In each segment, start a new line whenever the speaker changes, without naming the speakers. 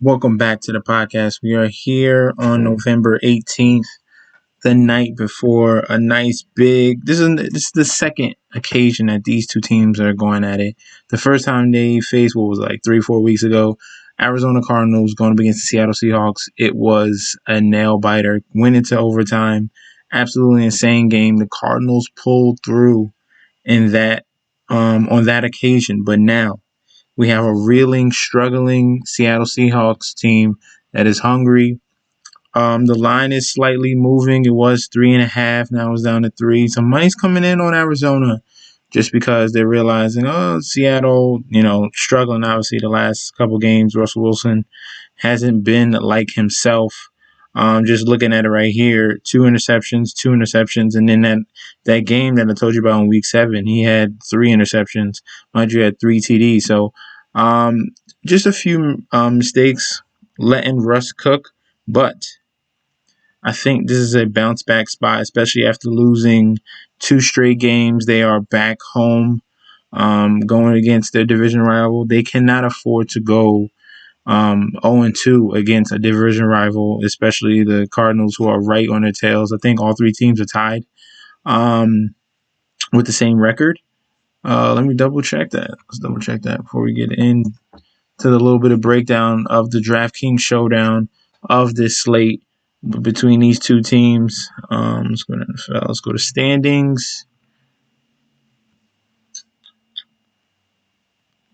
Welcome back to the podcast. We are here on November 18th, the night before a nice big. This is the second occasion that these two teams are going at it. The first time they faced, what was it, like 3-4 weeks ago, Arizona Cardinals going up against the Seattle Seahawks. It was a nail biter. Went into overtime. Absolutely insane game. The Cardinals pulled through in that on that occasion, but now we have a reeling, struggling Seattle Seahawks team that is hungry. The line is slightly moving. It was 3.5. Now it's down to 3. Some money's coming in on Arizona just because they're realizing, Seattle, struggling obviously the last couple games. Russell Wilson hasn't been like himself. Just looking at it right here, two interceptions, and then that game that I told you about in week 7, he had 3 interceptions. Mind you, had 3 TDs. So just a few mistakes, letting Russ cook, but I think this is a bounce back spot, especially after losing 2 straight games. They are back home, going against their division rival. They cannot afford to go 0-2 against a division rival, especially the Cardinals, who are right on their tails. I think all 3 teams are tied with the same record. Let me double check that. Let's double check that before we get into the little bit of breakdown of the Draftkings Showdown of this slate between these two teams. Let's go to NFL. Let's go to standings.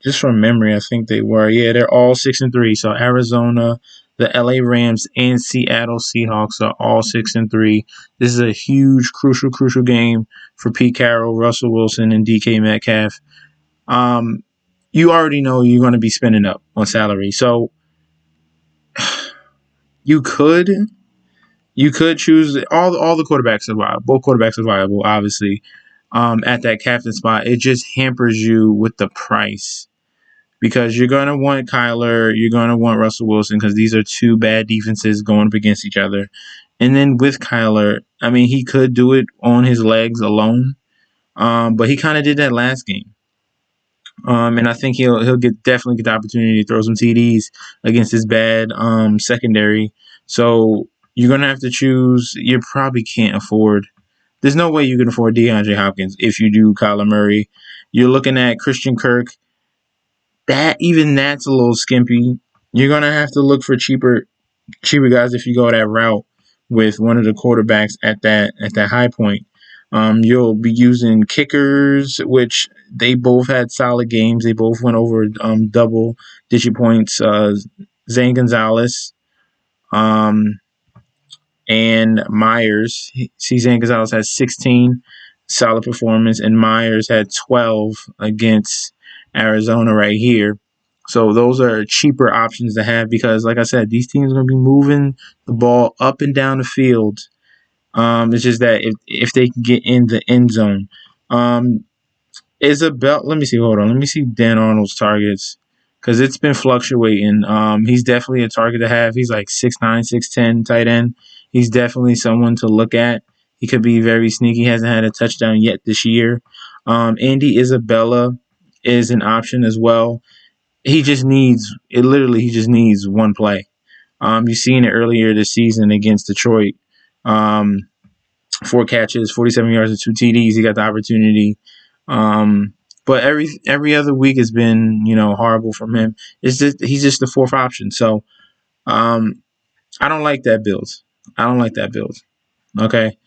Just from memory, I think they were. Yeah, they're all 6-3. So Arizona, the LA Rams, and Seattle Seahawks are all 6-3. This is a huge, crucial game for Pete Carroll, Russell Wilson, and DK Metcalf. You already know you're going to be spending up on salary. So you could choose all the quarterbacks are viable. Both quarterbacks are viable, obviously. At that captain spot, it just hampers you with the price. Because you're going to want Kyler, you're going to want Russell Wilson, because these are 2 bad defenses going up against each other. And then with Kyler, I mean, he could do it on his legs alone, but he kind of did that last game. And I think he'll definitely get the opportunity to throw some TDs against his bad secondary. So you're going to have to choose. You probably can't afford. There's no way you can afford DeAndre Hopkins if you do Kyler Murray. You're looking at Christian Kirk. That's a little skimpy. You're gonna have to look for cheaper guys if you go that route with one of the quarterbacks at that high point. You'll be using kickers, which they both had solid games. They both went over double-digit points. Zane Gonzalez and Myers. Zane Gonzalez has 16 solid performance, and Myers had 12 against Arizona right here. So those are cheaper options to have because, like I said, these teams are going to be moving the ball up and down the field. It's just that if they can get in the end zone. Isabel, let me see. Hold on. Let me see Dan Arnold's targets because it's been fluctuating. He's definitely a target to have. He's like 6'9", 6'10", tight end. He's definitely someone to look at. He could be very sneaky. He hasn't had a touchdown yet this year. Andy Isabella is an option as well. He just needs one play. You've seen it earlier this season against Detroit. 4 catches, 47 yards, and 2 TDs. He got the opportunity. But every other week has been, horrible from him. He's just the 4th option. So I don't like that build. Okay.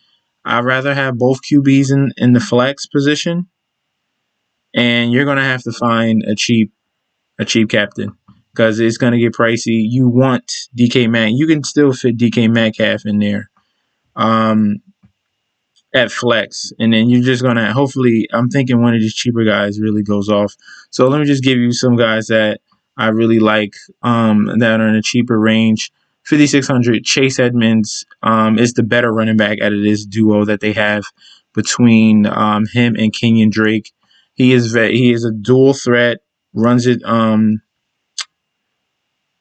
I'd rather have both QBs in the flex position. And you're gonna have to find a cheap captain because it's gonna get pricey. You want DK Metcalf. You can still fit DK Metcalf in there, at flex, and then you're just gonna hopefully. I'm thinking one of these cheaper guys really goes off. So let me just give you some guys that I really like that are in a cheaper range. 5,600. Chase Edmonds is the better running back out of this duo that they have between him and Kenyon Drake. He is a dual threat. Runs it up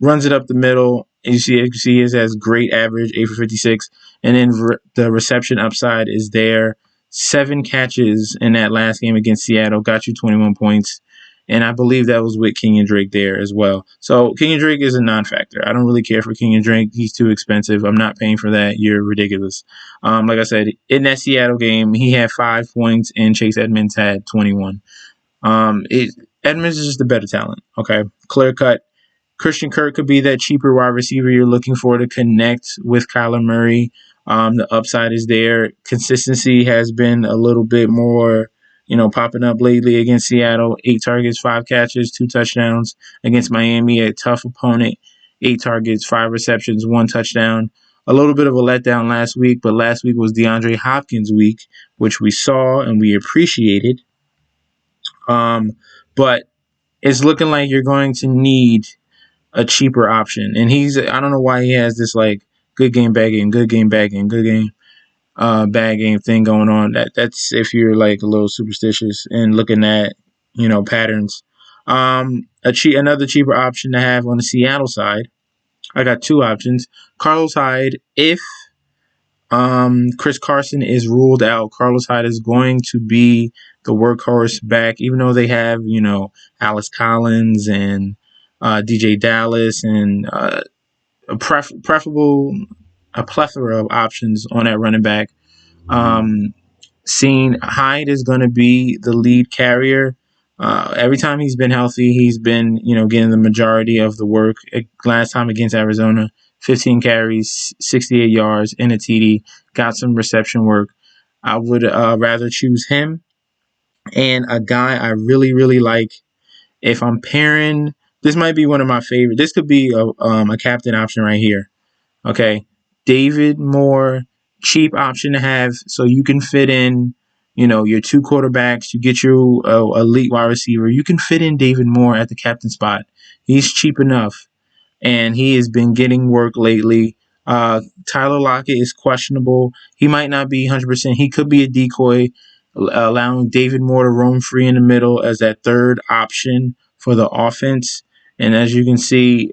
the middle. You see he has great average, 8 for 56, and then the reception upside is there. 7 catches in that last game against Seattle got you 21 points. And I believe that was with Kenyon Drake there as well. So Kenyon Drake is a non-factor. I don't really care for Kenyon Drake. He's too expensive. I'm not paying for that. You're ridiculous. Like I said, in that Seattle game, he had 5 points and Chase Edmonds had 21. Edmonds is just a better talent. Okay, clear cut. Christian Kirk could be that cheaper wide receiver you're looking for to connect with Kyler Murray. The upside is there. Consistency has been a little bit more, popping up lately against Seattle. 8 targets, 5 catches, 2 touchdowns. Against Miami, a tough opponent. 8 targets, 5 receptions, 1 touchdown. A little bit of a letdown last week, but last week was DeAndre Hopkins' week, which we saw and we appreciated. But it's looking like you're going to need a cheaper option. And I don't know why he has this like good game, bad game, good game, bad game, good game, bad game thing going on. That's if you're like a little superstitious and looking at, patterns. Another cheaper option to have on the Seattle side. I got 2 options. Carlos Hyde, if Chris Carson is ruled out, Carlos Hyde is going to be the workhorse back, even though they have, Alex Collins and DJ Dallas and a plethora of options on that running back. Seeing Hyde is going to be the lead carrier. Every time he's been healthy, he's been, getting the majority of the work. Last time against Arizona, 15 carries, 68 yards, and a TD. Got some reception work. I would rather choose him. And a guy I really, really like, if I'm pairing, this might be one of my favorite. This could be a captain option right here. Okay. David Moore, cheap option to have so you can fit in, your 2 quarterbacks. You get your elite wide receiver. You can fit in David Moore at the captain spot. He's cheap enough, and he has been getting work lately. Tyler Lockett is questionable. He might not be 100%. He could be a decoy, allowing David Moore to roam free in the middle as that third option for the offense. And as you can see,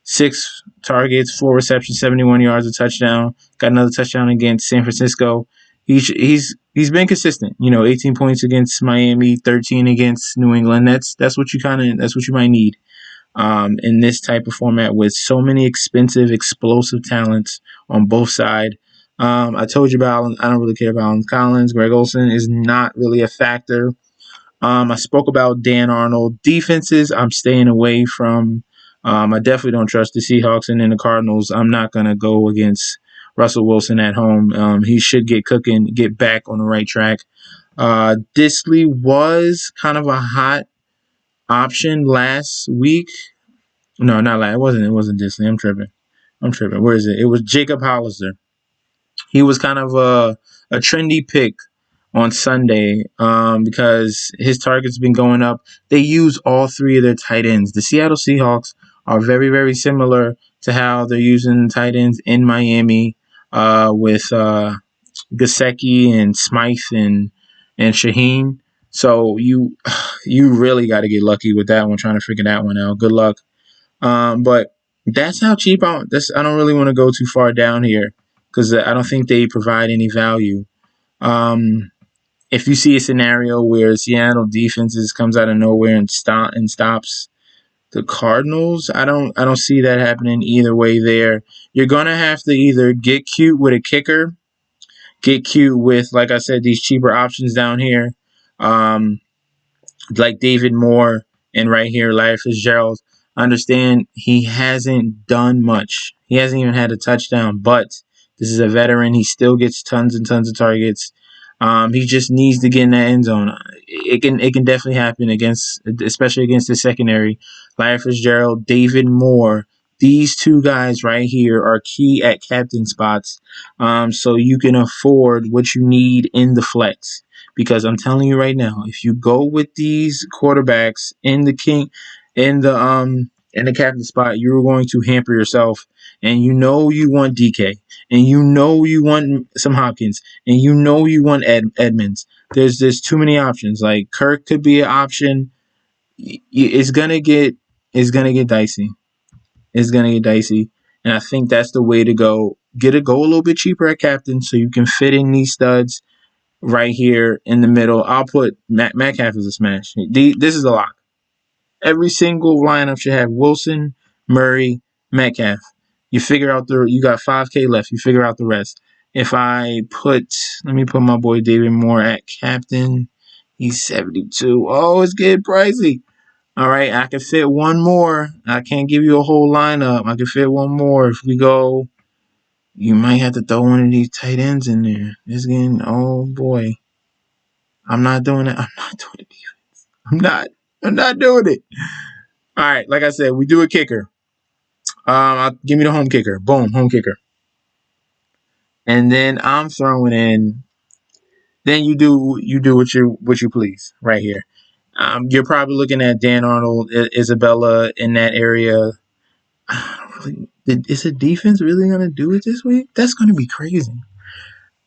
6 targets, 4 receptions, 71 yards, a touchdown. Got another touchdown against San Francisco. He's been consistent. 18 points against Miami, 13 against New England. That's what you might need in this type of format with so many expensive, explosive talents on both sides. I told you about. I don't really care about Alan Collins. Greg Olsen is not really a factor. I spoke about Dan Arnold. Defenses, I'm staying away from. I definitely don't trust the Seahawks, and then the Cardinals. I'm not going to go against Russell Wilson at home. He should get cooking, get back on the right track. Disley was kind of a hot option last week. No, not last. It wasn't Disley. I'm tripping. Where is it? It was Jacob Hollister. He was kind of a trendy pick on Sunday because his target's been going up. They use all 3 of their tight ends. The Seattle Seahawks are very, very similar to how they're using tight ends in Miami with Gesicki and Smythe and Shaheen. So you really got to get lucky with that one, trying to figure that one out. Good luck. But that's how cheap I don't really want to go too far down here because I don't think they provide any value. If you see a scenario where Seattle defenses comes out of nowhere and stops the Cardinals, I don't see that happening either way there. You're gonna have to either get cute with a kicker, get cute with, like I said, these cheaper options down here, like David Moore and right here Larry Fitzgerald. Understand he hasn't done much. He hasn't even had a touchdown, but this is a veteran. He still gets tons and tons of targets. He just needs to get in that end zone. It can definitely happen especially against the secondary. Larry Fitzgerald, David Moore. These 2 guys right here are key at captain spots, so you can afford what you need in the flex. Because I'm telling you right now, if you go with these quarterbacks in the captain spot, you're going to hamper yourself. And you want DK, and you want some Hopkins, and you want Edmonds. There's too many options. Like Kirk could be an option. It's gonna get dicey. It's gonna get dicey, and I think that's the way to go. Go a little bit cheaper at captain, so you can fit in these studs. right here in the middle. I'll put Metcalf as a smash. This is a lock. Every single lineup should have Wilson, Murray, Metcalf. You figure out you got 5K left. You figure out the rest. If I let me put my boy David Moore at captain. He's 72. Oh, it's getting pricey. All right, I can fit one more. I can't give you a whole lineup. I can fit one more. If we go, you might have to throw one of these tight ends in there. It's getting, oh boy. I'm not doing it. I'm not doing it. I'm not doing it. All right, like I said, we do a kicker. Give me the home kicker. Boom, home kicker. And then I'm throwing in. Then you do what you please right here. You're probably looking at Dan Arnold, Isabella in that area. Is the defense really going to do it this week? That's going to be crazy.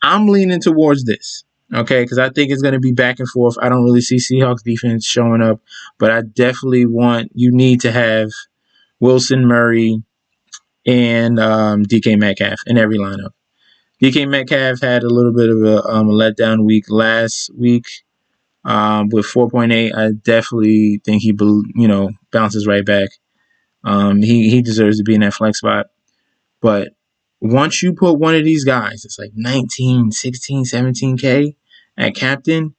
I'm leaning towards this, okay, because I think it's going to be back and forth. I don't really see Seahawks defense showing up, but I definitely you need to have Wilson, Murray, and DK Metcalf in every lineup. DK Metcalf had a little bit of a letdown week last week with 4.8. I definitely think he bounces right back. He deserves to be in that flex spot. But once you put one of these guys, it's like 19, 16, 17K at captain,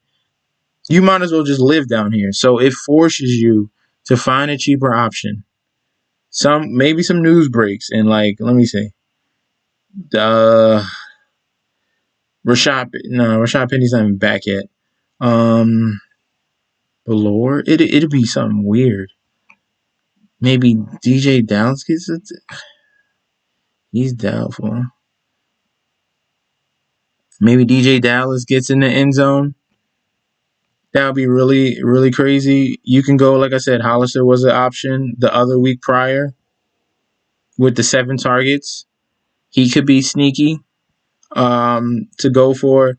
you might as well just live down here. So it forces you to find a cheaper option. Maybe some news breaks and let me see. Rashad Penny's not even back yet. Galore, it'd be something weird. Maybe DJ Dallas gets it. He's doubtful. Maybe DJ Dallas gets in the end zone. That would be really, really crazy. You can go, like I said, Hollister was an option the other week prior with the 7 targets. He could be sneaky to go for,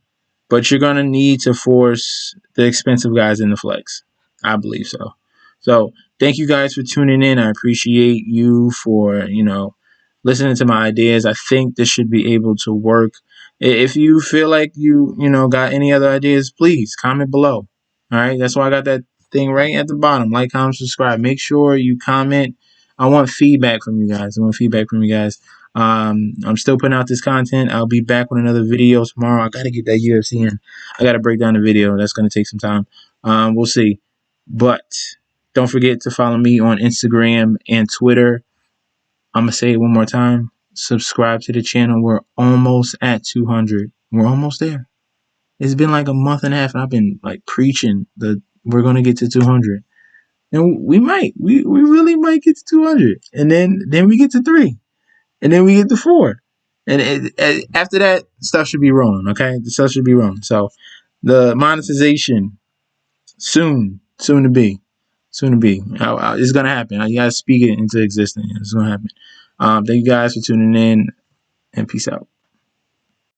but you're going to need to force the expensive guys in the flex. I believe so. So thank you guys for tuning in. I appreciate you for, listening to my ideas. I think this should be able to work. If you feel like you got any other ideas, please comment below. All right. That's why I got that thing right at the bottom. Like, comment, subscribe. Make sure you comment. I want feedback from you guys. I'm still putting out this content. I'll be back with another video tomorrow. I got to get that UFC in. I got to break down the video. That's going to take some time. We'll see. But don't forget to follow me on Instagram and Twitter. I'm going to say it one more time. Subscribe to the channel. We're almost at 200. We're almost there. It's been like a month and a half, and I've been preaching that we're going to get to 200. And we really might get to 200. And then we get to 3. And then we get to 4. And after that, stuff should be rolling, okay? The stuff should be rolling. So the monetization, soon to be. It's going to happen. You got to speak it into existence. It's going to happen. Thank you guys for tuning in, and peace out.